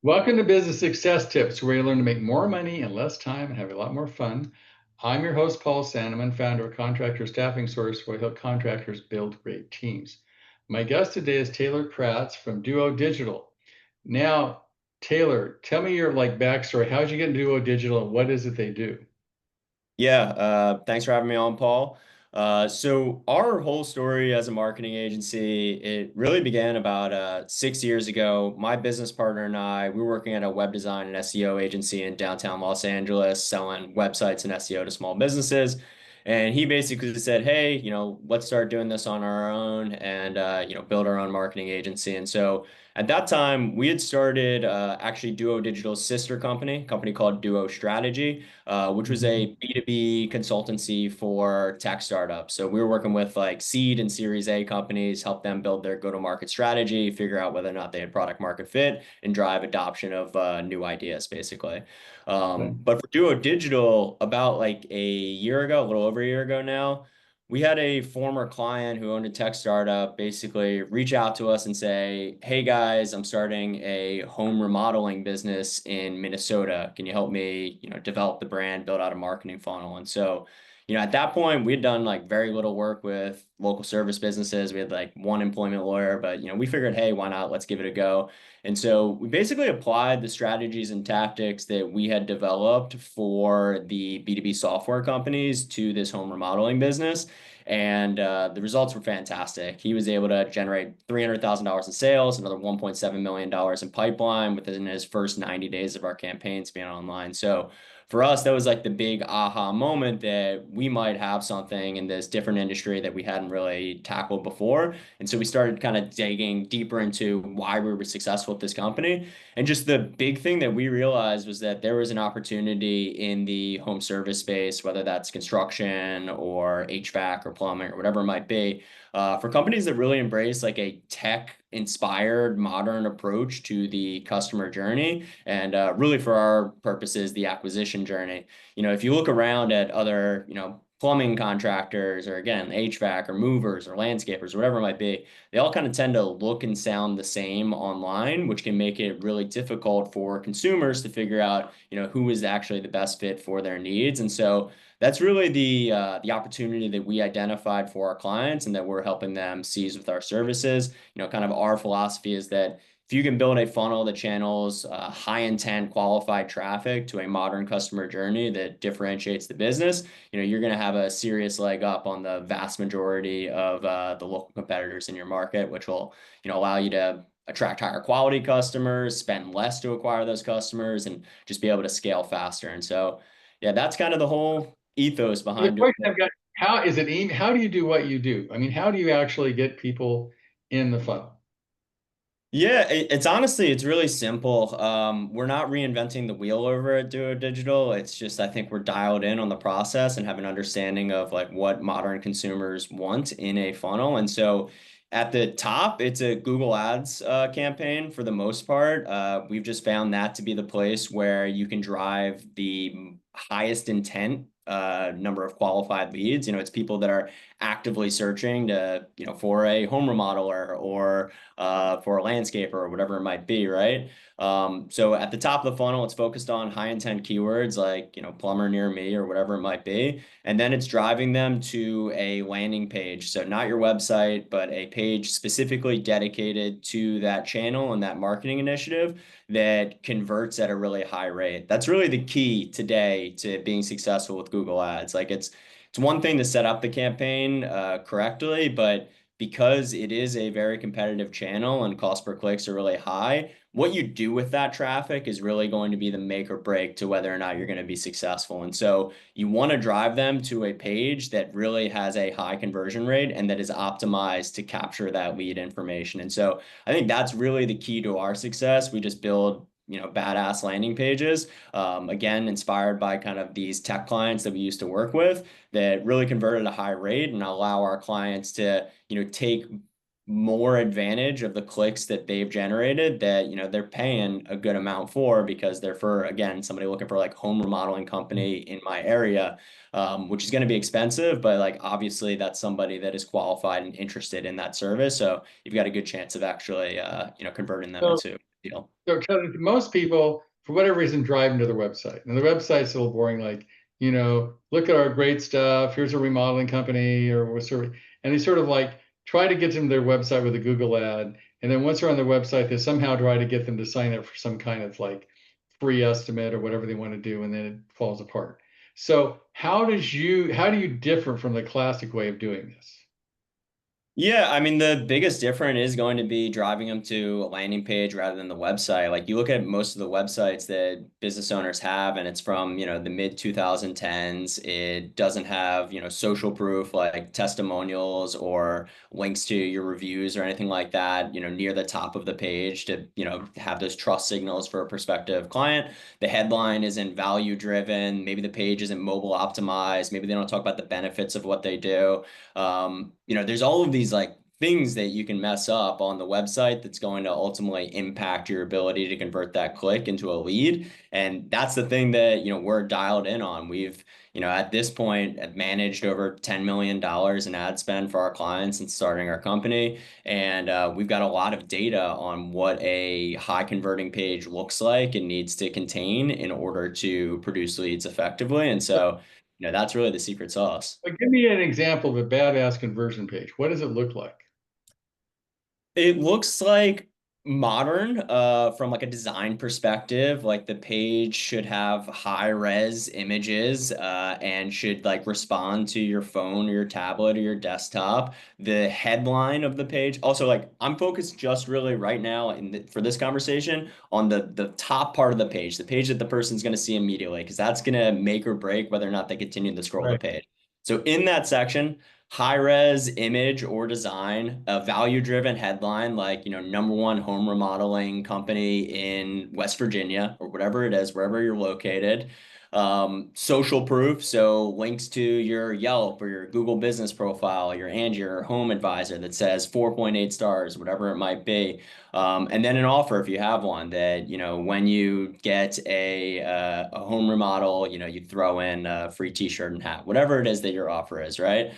Welcome to Business Success Tips, where you learn to make more money in less time and have a lot more fun. I'm your host, Paul Sanneman, founder of Contractor Staffing Source, where I help contractors build great teams. My guest today is Taylor Kratz from Duo Digital. Now, Taylor, tell me your backstory. How did you get into Duo Digital and what is it they do? Thanks for having me on, Paul. So our whole story as a marketing agency, it really began about 6 years ago. My business partner and I, we were working at a web design and SEO agency in downtown Los Angeles, selling websites and SEO to small businesses. And he basically said, "Hey, let's start doing this on our own and build our own marketing agency." And so at that time, we had started actually Duo Digital's sister company, a company called Duo Strategy, which was a B2B consultancy for tech startups. So we were working with like seed and Series A companies, help them build their go-to-market strategy, figure out whether or not they had product market fit, and drive adoption of new ideas, basically. Okay. But for Duo Digital, about like a year ago, a little over a year ago now, we had a former client who owned a tech startup basically reach out to us and say, "Hey guys, I'm starting a home remodeling business in Minnesota. Can you help me, develop the brand, build out a marketing funnel?" And so, at that point, we had done like very little work with local service businesses. We had like one employment lawyer, but we figured, hey, why not? Let's give it a go. And so we basically applied the strategies and tactics that we had developed for the B2B software companies to this home remodeling business. And the results were fantastic. He was able to generate $300,000 in sales, another $1.7 million in pipeline within his first 90 days of our campaigns being online. So for us, that was like the big aha moment that we might have something in this different industry that we hadn't really tackled before. And so we started kind of digging deeper into why we were successful with this company. And just the big thing that we realized was that there was an opportunity in the home service space, whether that's construction or HVAC or plumbing or whatever it might be, for companies that really embrace like a tech inspired modern approach to the customer journey and really for our purposes the acquisition journey. If you look around at other plumbing contractors or again HVAC or movers or landscapers or whatever it might be, they all kind of tend to look and sound the same online, which can make it really difficult for consumers to figure out who is actually the best fit for their needs. And so that's really the opportunity that we identified for our clients and that we're helping them seize with our services. Kind of our philosophy is that if you can build a funnel that channels high intent qualified traffic to a modern customer journey that differentiates the business, you're going to have a serious leg up on the vast majority of the local competitors in your market, which will allow you to attract higher quality customers, spend less to acquire those customers, and just be able to scale faster. And so, yeah, that's kind of the whole ethos The behind doing question I've got, how is it, how do you do what you do? I mean, how do you actually get people in the funnel? Yeah, it's honestly, it's really simple. We're not reinventing the wheel over at Duo Digital. It's just, I think we're dialed in on the process and have an understanding of like what modern consumers want in a funnel. And so at the top, it's a Google Ads campaign for the most part. We've just found that to be the place where you can drive the highest intent number of qualified leads. It's people that are actively searching to, for a home remodeler or for a landscaper or whatever it might be, right? So at the top of the funnel, it's focused on high intent keywords like, plumber near me or whatever it might be. And then it's driving them to a landing page. So not your website, but a page specifically dedicated to that channel and that marketing initiative that converts at a really high rate. That's really the key today to being successful with Google Ads. Like it's one thing to set up the campaign correctly, but because it is a very competitive channel and cost per clicks are really high, what you do with that traffic is really going to be the make or break to whether or not you're going to be successful. And so you want to drive them to a page that really has a high conversion rate and that is optimized to capture that lead information. And so I think that's really the key to our success. We just build badass landing pages. Again, inspired by kind of these tech clients that we used to work with that really convert at a high rate and allow our clients to, take more advantage of the clicks that they've generated that, they're paying a good amount for because they're for, again, somebody looking for like home remodeling company in my area, which is going to be expensive, but like obviously that's somebody that is qualified and interested in that service. So you've got a good chance of actually, converting them So into. deal. So most people, for whatever reason, drive into their website. And the website's a little boring, like, look at our great stuff. Here's a remodeling company or what sort of, and they sort of like try to get them to their website with a Google ad. And then once they're on their website, they somehow try to get them to sign up for some kind of like free estimate or whatever they want to do, and then it falls apart. So how do you differ from the classic way of doing this? Yeah, I mean, the biggest difference is going to be driving them to a landing page rather than the website. Like you look at most of the websites that business owners have, and it's from, the mid 2010s. It doesn't have, social proof like testimonials or links to your reviews or anything like that, near the top of the page to, have those trust signals for a prospective client. The headline isn't value driven. Maybe the page isn't mobile optimized. Maybe they don't talk about the benefits of what they do. There's all of these like things that you can mess up on the website that's going to ultimately impact your ability to convert that click into a lead. And that's the thing that, we're dialed in on. We've, at this point managed over $10 million in ad spend for our clients and starting our company. And we've got a lot of data on what a high converting page looks like and needs to contain in order to produce leads effectively. And so, that's really the secret sauce. But give me an example of a badass conversion page. What does it look like? It looks like modern from like a design perspective. Like the page should have high res images and should like respond to your phone or your tablet or your desktop. The headline of the page also, like I'm focused just really right now for this conversation on the top part of the page that the person's going to see immediately, because that's going to make or break whether or not they continue to scroll the Right. page. So in that section, high res image or design, a value driven headline like, number one home remodeling company in West Virginia or whatever it is, wherever you're located. Social proof, so links to your Yelp or your Google business profile, your Angie or Home Advisor that says 4.8 stars, whatever it might be. And then an offer if you have one that, when you get a home remodel, you throw in a free t-shirt and hat, whatever it is that your offer is, right?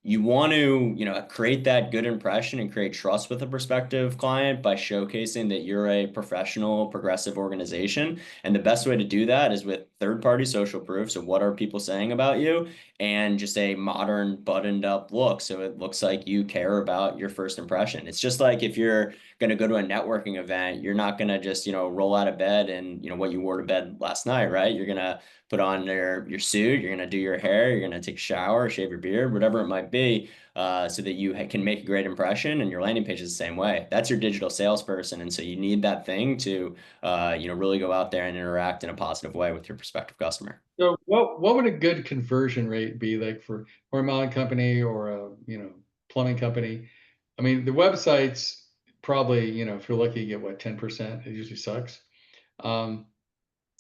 You want to, create that good impression and create trust with a prospective client by showcasing that you're a professional, progressive organization. And the best way to do that is with third-party social proof. So what are people saying about you? And just a modern buttoned up look. So it looks like you care about your first impression. It's just like if you're going to go to a networking event, you're not going to just, roll out of bed and, what you wore to bed last night, right? You're going to put on your suit, you're gonna do your hair, you're gonna take a shower, shave your beard, whatever it might be, so that you can make a great impression. And your landing page is the same way. That's your digital salesperson, and so you need that thing to, really go out there and interact in a positive way with your prospective customer. So what would a good conversion rate be like for a remodeling company or a, plumbing company? I mean, the websites probably, if you're lucky, you get what, 10%? It usually sucks. Um,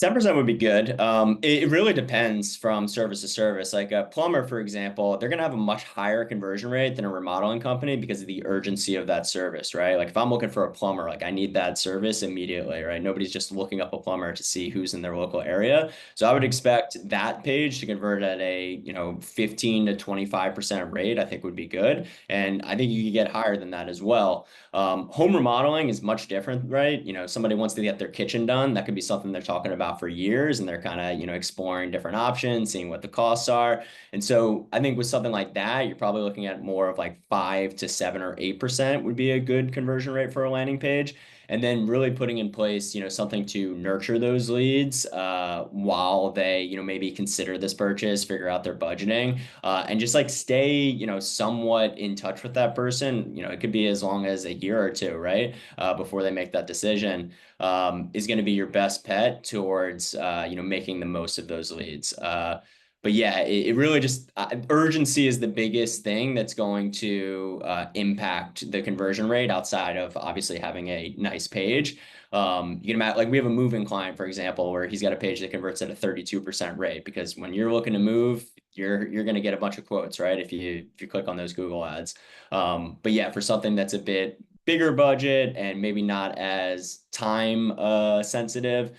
10% would be good. It really depends from service to service. Like a plumber, for example, they're going to have a much higher conversion rate than a remodeling company because of the urgency of that service, right? Like if I'm looking for a plumber, like I need that service immediately, right? Nobody's just looking up a plumber to see who's in their local area. So I would expect that page to convert at a, 15 to 25% rate, I think would be good. And I think you could get higher than that as well. Home remodeling is much different, right? Somebody wants to get their kitchen done. That could be something they're talking about for years, and they're kind of, exploring different options, seeing what the costs are. And so I think with something like that, you're probably looking at more of like 5 to 7 or 8% would be a good conversion rate for a landing page. And then really putting in place, something to nurture those leads while they, maybe consider this purchase, figure out their budgeting, and just like stay, somewhat in touch with that person. It could be as long as a year or two, right? Before they make that decision, is going to be your best pet towards, making the most of those leads. But yeah, it really just urgency is the biggest thing that's going to impact the conversion rate outside of obviously having a nice page. You can imagine, like we have a moving client, for example, where he's got a page that converts at a 32% rate because when you're looking to move, you're going to get a bunch of quotes, right? If you click on those Google ads. But yeah, for something that's a bit bigger budget and maybe not as time sensitive,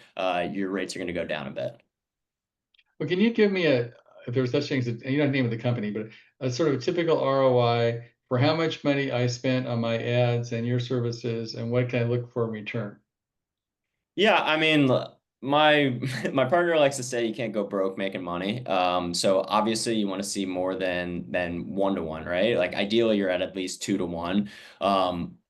your rates are going to go down a bit. Well, can you give me if there's such things that you don't name of the company, but a sort of a typical ROI for how much money I spent on my ads and your services, and what can I look for in return? Yeah, I mean, my my partner likes to say you can't go broke making money. So obviously you want to see more than 1 to 1, right? Like ideally you're at least 2 to 1.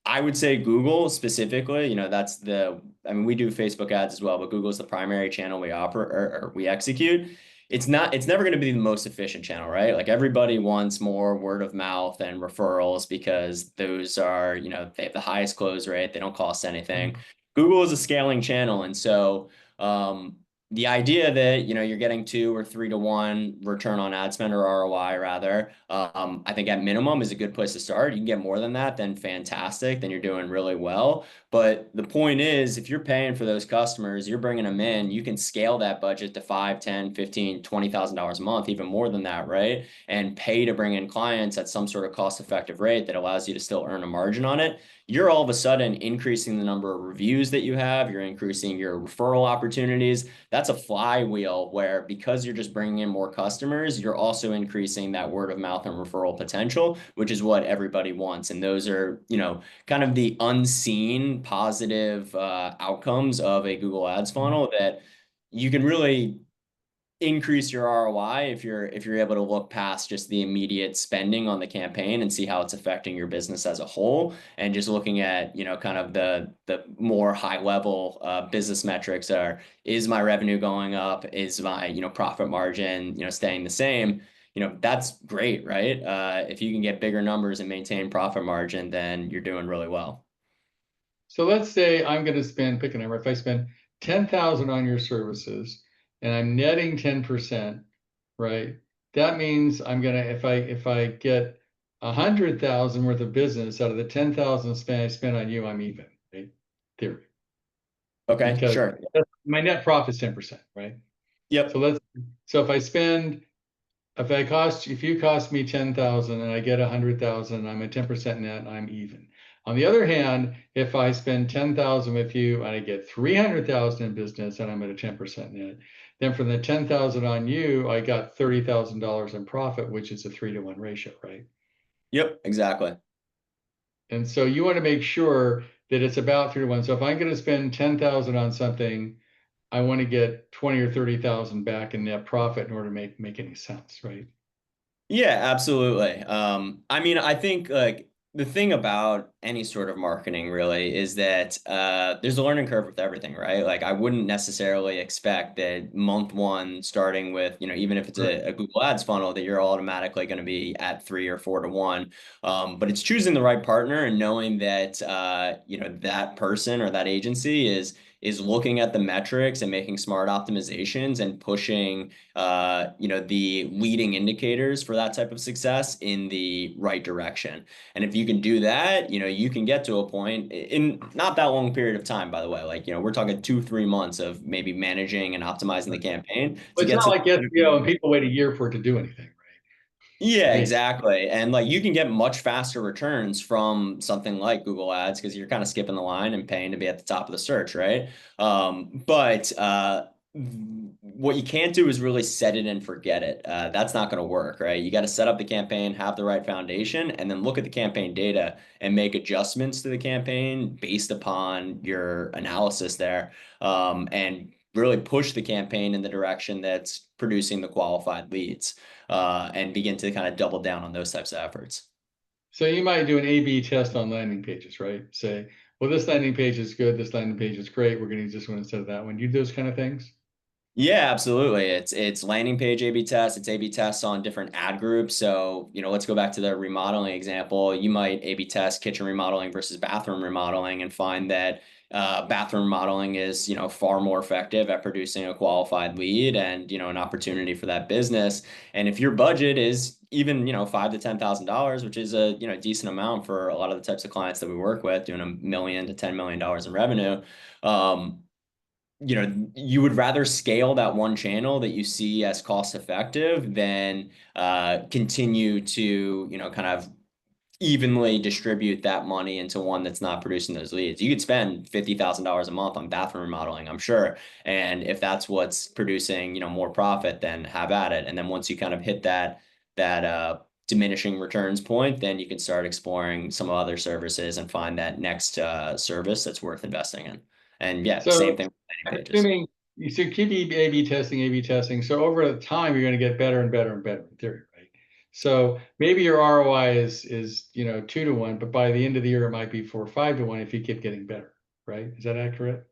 I would say Google specifically, that's I mean, we do Facebook ads as well, but Google's the primary channel we operate or we execute. It's never going to be the most efficient channel, right? Like everybody wants more word of mouth and referrals because those are, they have the highest close rate. They don't cost anything. Google is a scaling channel, and so um, the idea that you're getting 2 or 3 to 1 return on ad spend or ROI rather, I think at minimum is a good place to start. You can get more than that, then fantastic, then you're doing really well. But the point is, if you're paying for those customers, you're bringing them in, you can scale that budget to 5, 10, 15, $20,000 a month, even more than that, right? And pay to bring in clients at some sort of cost-effective rate that allows you to still earn a margin on it. You're all of a sudden increasing the number of reviews that you have. You're increasing your referral opportunities. That's a flywheel where because you're just bringing in more customers, you're also increasing that word of mouth and referral potential, which is what everybody wants. And those are, kind of the unseen positive outcomes of a Google Ads funnel that you can really increase your ROI if you're able to look past just the immediate spending on the campaign and see how it's affecting your business as a whole, and just looking at kind of the more high level business metrics are, is my revenue going up, is my profit margin staying the same. That's great, right? If you can get bigger numbers and maintain profit margin, then you're doing really well. So let's say I'm going to spend, pick a number, if I spend 10,000 on your services and I'm netting 10%, right? That means I'm going to, if I get 100,000 worth of business out of the 10,000 I spent on you, I'm even, right? Theory. Okay, Because sure. my net profit is 10%, right? So Yep. let's, so if you cost me 10,000 and I get 100,000, I'm at 10% net, I'm even. On the other hand, if I spend 10,000 with you and I get 300,000 in business and I'm at a 10% net, then from the 10,000 on you, I got $30,000 in profit, which is a 3 to 1 ratio, right? Yep, exactly. And so you want to make sure that it's about 3 to 1. So if I'm going to spend 10,000 on something, I want to get 20 or 30,000 back in net profit in order to make any sense, right? Yeah, absolutely. I mean, I think like the thing about any sort of marketing really is that there's a learning curve with everything, right? Like I wouldn't necessarily expect that month one, starting with, even if it's Right. a Google Ads funnel, that you're automatically going to be at 3 or 4 to 1. But it's choosing the right partner and knowing that that person or that agency is looking at the metrics and making smart optimizations and pushing the leading indicators for that type of success in the right direction. And if you can do that, you can get to a point in not that long period of time, by the way. Like, we're talking 2, 3 months of maybe managing and optimizing the Right. campaign But to it's get not to like the point SEO and people wait a year for it to do anything, yeah, right? exactly. And like you can get much faster returns from something like Google Ads because you're kind of skipping the line and paying to be at the top of the search, right? But what you can't do is really set it and forget it. That's not going to work, right? You got to set up the campaign, have the right foundation, and then look at the campaign data and make adjustments to the campaign based upon your analysis there. And really push the campaign in the direction that's producing the qualified leads and begin to kind of double down on those types of efforts. So you might do an A/B test on landing pages, right? Say, well, this landing page is good, this landing page is great. We're going to use this one instead of that one. You do those kind of things? Yeah, absolutely. It's landing page A/B tests. It's A/B tests on different ad groups. So, let's go back to the remodeling example. You might A/B test kitchen remodeling versus bathroom remodeling and find that bathroom remodeling is, far more effective at producing a qualified lead and, an opportunity for that business. And if your budget is even, $5,000 to $10,000, which is a, decent amount for a lot of the types of clients that we work with, doing $1 million to $10 million in revenue, um, you would rather scale that one channel that you see as cost effective than continue to, kind of evenly distribute that money into one that's not producing those leads. You could spend $50,000 a month on bathroom remodeling, I'm sure. And if that's what's producing, more profit, then have at it. And then once you kind of hit that diminishing returns point, then you can start exploring some other services and find that next service that's worth investing in. And yeah, same So thing with I'm landing pages. assuming you should keep A/B testing, A/B testing. So over the time, you're going to get better and better and better in theory, right? So maybe your ROI is 2 to 1, but by the end of the year, it might be 4 or 5 to 1 if you keep getting better, right? Is that accurate?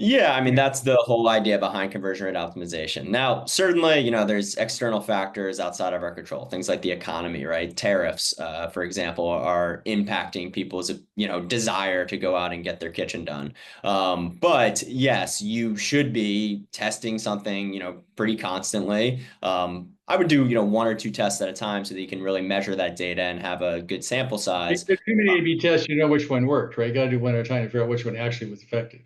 Yeah, I mean, that's the whole idea behind conversion rate optimization. Now, certainly, there's external factors outside of our control, things like the economy, right? Tariffs, for example, are impacting people's, desire to go out and get their kitchen done. But yes, you should be testing something, pretty constantly. I would do, 1 or 2 tests at a time so that you can really measure that data and have a good sample If size. there's too many A/B tests, you know which one worked, right? You got to do one at a time to figure out which one actually was effective.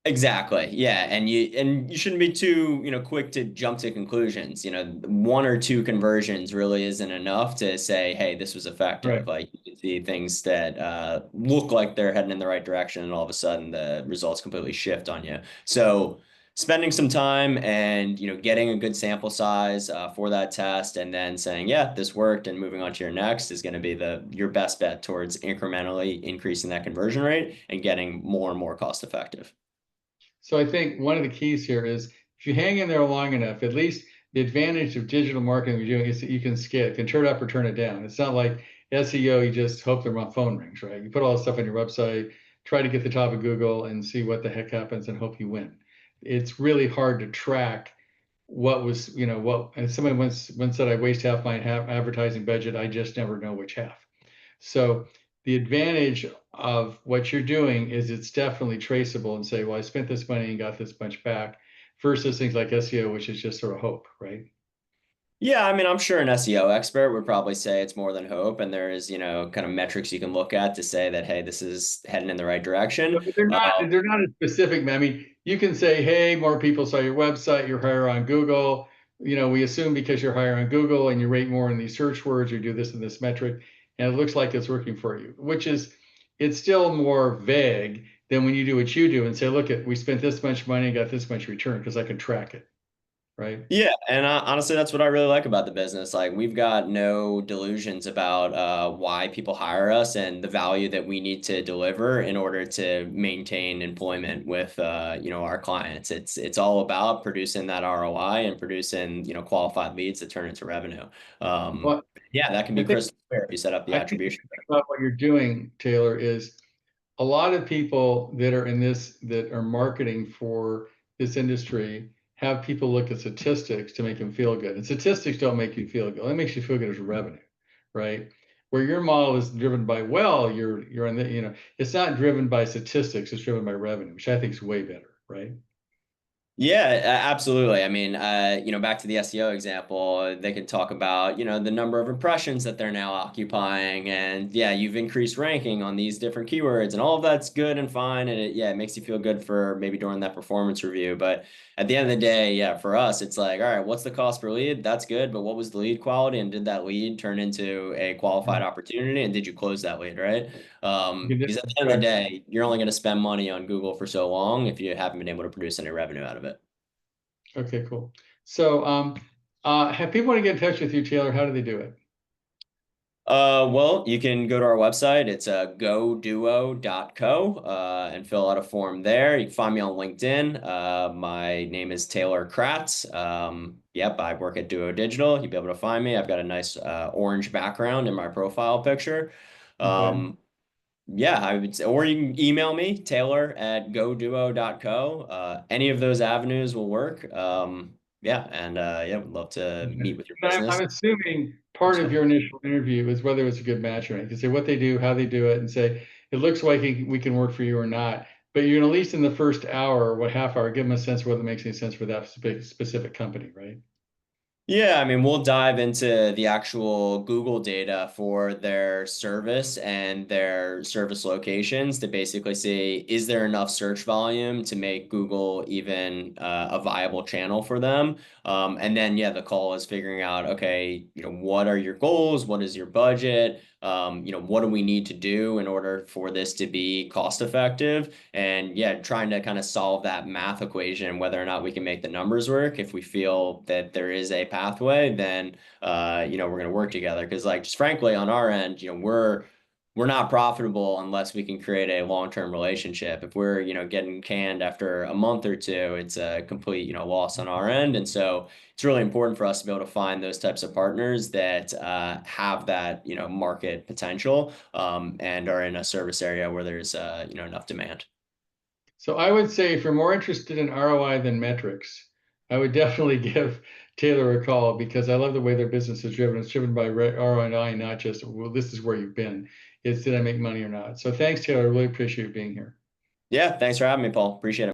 Exactly. Yeah, and you shouldn't be too, quick to jump to conclusions. 1 or 2 conversions really isn't enough to say, hey, this was Right. effective. Like you can see things that look like they're heading in the right direction, and all of a sudden the results completely shift on you. So spending some time and getting a good sample size for that test, and then saying, yeah, this worked, and moving on to your next is going to be the your best bet towards incrementally increasing that conversion rate and getting more and more cost effective. So I think one of the keys here is if you hang in there long enough, at least the advantage of digital marketing you're doing is that you can scale. You can turn it up or turn it down. It's not like SEO, you just hope the phone rings, right? You put all this stuff on your website, try to get the top of Google and see what the heck happens and hope you win. It's really hard to track what was, what, and somebody once said I waste half my advertising budget. I just never know which half. So the advantage of what you're doing is it's definitely traceable and say, well, I spent this money and got this much back versus things like SEO, which is just sort of hope, right? Yeah, I mean, I'm sure an SEO expert would probably say it's more than hope, and there is, kind of metrics you can look at to say that, hey, this is heading in the right But direction. they're not as specific. I mean, you can say, hey, more people saw your website, you're higher on Google. We assume because you're higher on Google and you rate more in these search words, you do this and this metric, and it looks like it's working for you, which is it's still more vague than when you do what you do and say, look, we spent this much money and got this much return because I can track it, right? Yeah, and honestly, that's what I really like about the business. Like, we've got no delusions about why people hire us and the value that we need to deliver in order to maintain employment with our clients. It's all about producing that ROI and producing qualified leads that turn into revenue. Um, Well, yeah, that can I be think crystal clear if you set up the I think the attribution. thing about what you're doing, Taylor, is a lot of people that are in this that are marketing for this industry have people look at statistics to make them feel good. And statistics don't make you feel good. What makes you feel good is revenue, right? Where your model is driven by, well, you're in the, it's not driven by statistics, it's driven by revenue, which I think is way better, right? Yeah, absolutely. I mean, back to the SEO example, they could talk about, the number of impressions that they're now occupying. And yeah, you've increased ranking on these different keywords, and all of that's good and fine. And it makes you feel good for maybe during that performance review. But at the end of the day, yeah, for us, it's like, all right, what's the cost per lead? That's good. But what was the lead quality? And did that lead turn into a qualified Yeah. opportunity? And did you close that lead, right? You can Because at definitely the end of the track that. day, you're only going to spend money on Google for so long if you haven't been able to produce any revenue out of it. Okay, cool. So, have people want to get in touch with you, Taylor, how do they do it? Well, you can go to our website. It's goduo.co and fill out a form there. You can find me on LinkedIn. My name is Taylor Kratz. Yep, I work at Duo Digital. You'll be able to find me. I've got a nice orange background in my profile picture. Okay. Um, yeah, I would say, or you can email me, taylor@goduo.co. Any of those avenues will work. Yeah, and yeah, would love to Okay. meet with your And business. I'm assuming part of your initial interview is whether it's a good match or not. You can say what they do, how they do it, and say it looks like we can work for you or not. But you're gonna, at least in the first hour or what half hour, give them a sense of whether it makes any sense for that specific company, right? Yeah, I mean, we'll dive into the actual Google data for their service and their service locations to basically see, is there enough search volume to make Google even a viable channel for them? And then, yeah, the call is figuring out, okay, what are your goals? What is your budget? what do we need to do in order for this to be cost effective? And yeah, trying to kind of solve that math equation, whether or not we can make the numbers work. If we feel that there is a pathway, then we're going to work together. Because like, just frankly, on our end, we're not profitable unless we can create a long-term relationship. If we're, getting canned after a month or two, it's a complete, loss on our end. And so it's really important for us to be able to find those types of partners that have that, market potential and are in a service area where there's, enough demand. So I would say if you're more interested in ROI than metrics, I would definitely give Taylor a call because I love the way their business is driven. It's driven by ROI, not just, well, this is where you've been. It's did I make money or not? So thanks, Taylor. I really appreciate you being here. Yeah, thanks for having me, Paul. Appreciate it.